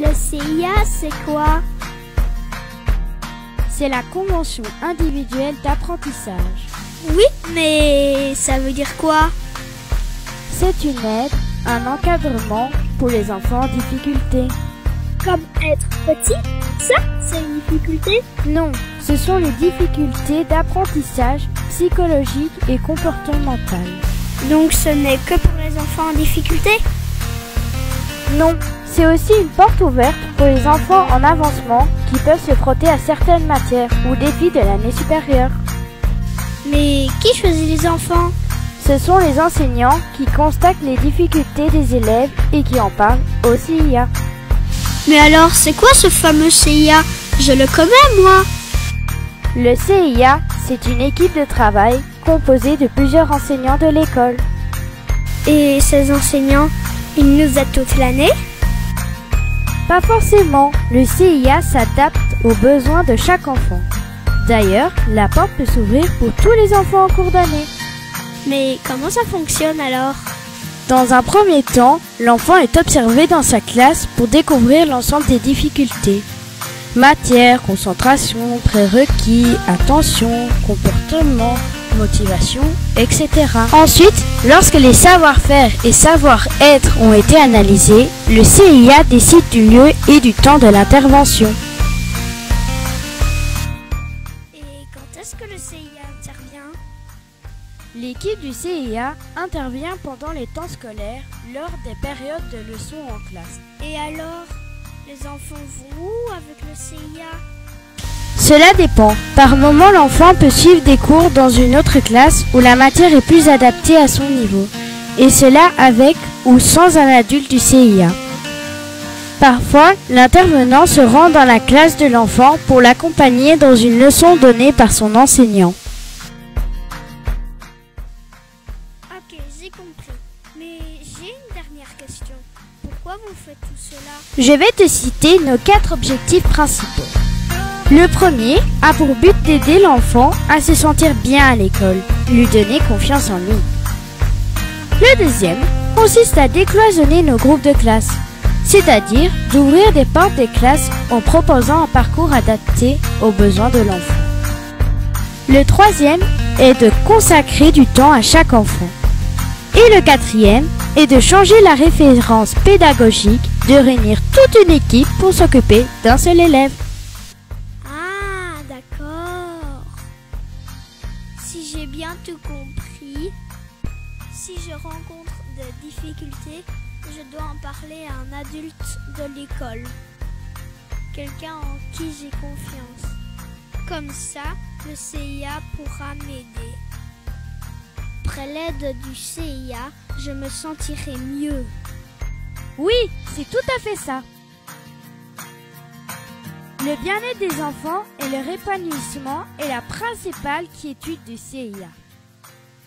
Le CIA, c'est quoi? C'est la convention individuelle d'apprentissage. Oui, mais ça veut dire quoi? C'est une aide, un encadrement pour les enfants en difficulté. Comme être petit? Ça, c'est une difficulté? Non, ce sont les difficultés d'apprentissage psychologique et comportemental. Donc ce n'est que pour les enfants en difficulté? Non, c'est aussi une porte ouverte pour les enfants en avancement qui peuvent se frotter à certaines matières ou défis de l'année supérieure. Mais qui choisit les enfants? Ce sont les enseignants qui constatent les difficultés des élèves et qui en parlent au CIA. Mais alors, c'est quoi ce fameux CIA? Je le connais, moi! Le CIA, c'est une équipe de travail composée de plusieurs enseignants de l'école. Et ces enseignants, ils nous aident toute l'année? Pas forcément, le CIA s'adapte aux besoins de chaque enfant. D'ailleurs, la porte peut s'ouvrir pour tous les enfants en cours d'année. Mais comment ça fonctionne alors? Dans un premier temps, l'enfant est observé dans sa classe pour découvrir l'ensemble des difficultés. Matière, concentration, prérequis, attention, comportement, motivation, etc. Ensuite, lorsque les savoir-faire et savoir-être ont été analysés, le CIA décide du lieu et du temps de l'intervention. Et quand est-ce que le CIA intervient? L'équipe du CIA intervient pendant les temps scolaires lors des périodes de leçons en classe. Et alors, les enfants vont où avec le CIA? Cela dépend. Par moment, l'enfant peut suivre des cours dans une autre classe où la matière est plus adaptée à son niveau. Et cela avec ou sans un adulte du CIA. Parfois, l'intervenant se rend dans la classe de l'enfant pour l'accompagner dans une leçon donnée par son enseignant. Ok, j'ai compris. Mais j'ai une dernière question. Pourquoi vous faites tout cela? Je vais te citer nos 4 objectifs principaux. Le premier a pour but d'aider l'enfant à se sentir bien à l'école, lui donner confiance en lui. Le deuxième consiste à décloisonner nos groupes de classe, c'est-à-dire d'ouvrir des portes des classes en proposant un parcours adapté aux besoins de l'enfant. Le troisième est de consacrer du temps à chaque enfant. Et le quatrième est de changer la référence pédagogique, de réunir toute une équipe pour s'occuper d'un seul élève. Ah, d'accord. Si j'ai bien tout compris, si je rencontre des difficultés, je dois en parler à un adulte de l'école. Quelqu'un en qui j'ai confiance. Comme ça, le CIA pourra m'aider. Après l'aide du CIA, je me sentirai mieux. Oui, c'est tout à fait ça. Le bien-être des enfants et leur épanouissement est la principale quiétude du CIA.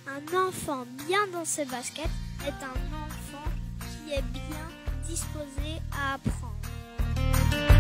Un enfant bien dans ses baskets est un enfant qui est bien disposé à apprendre.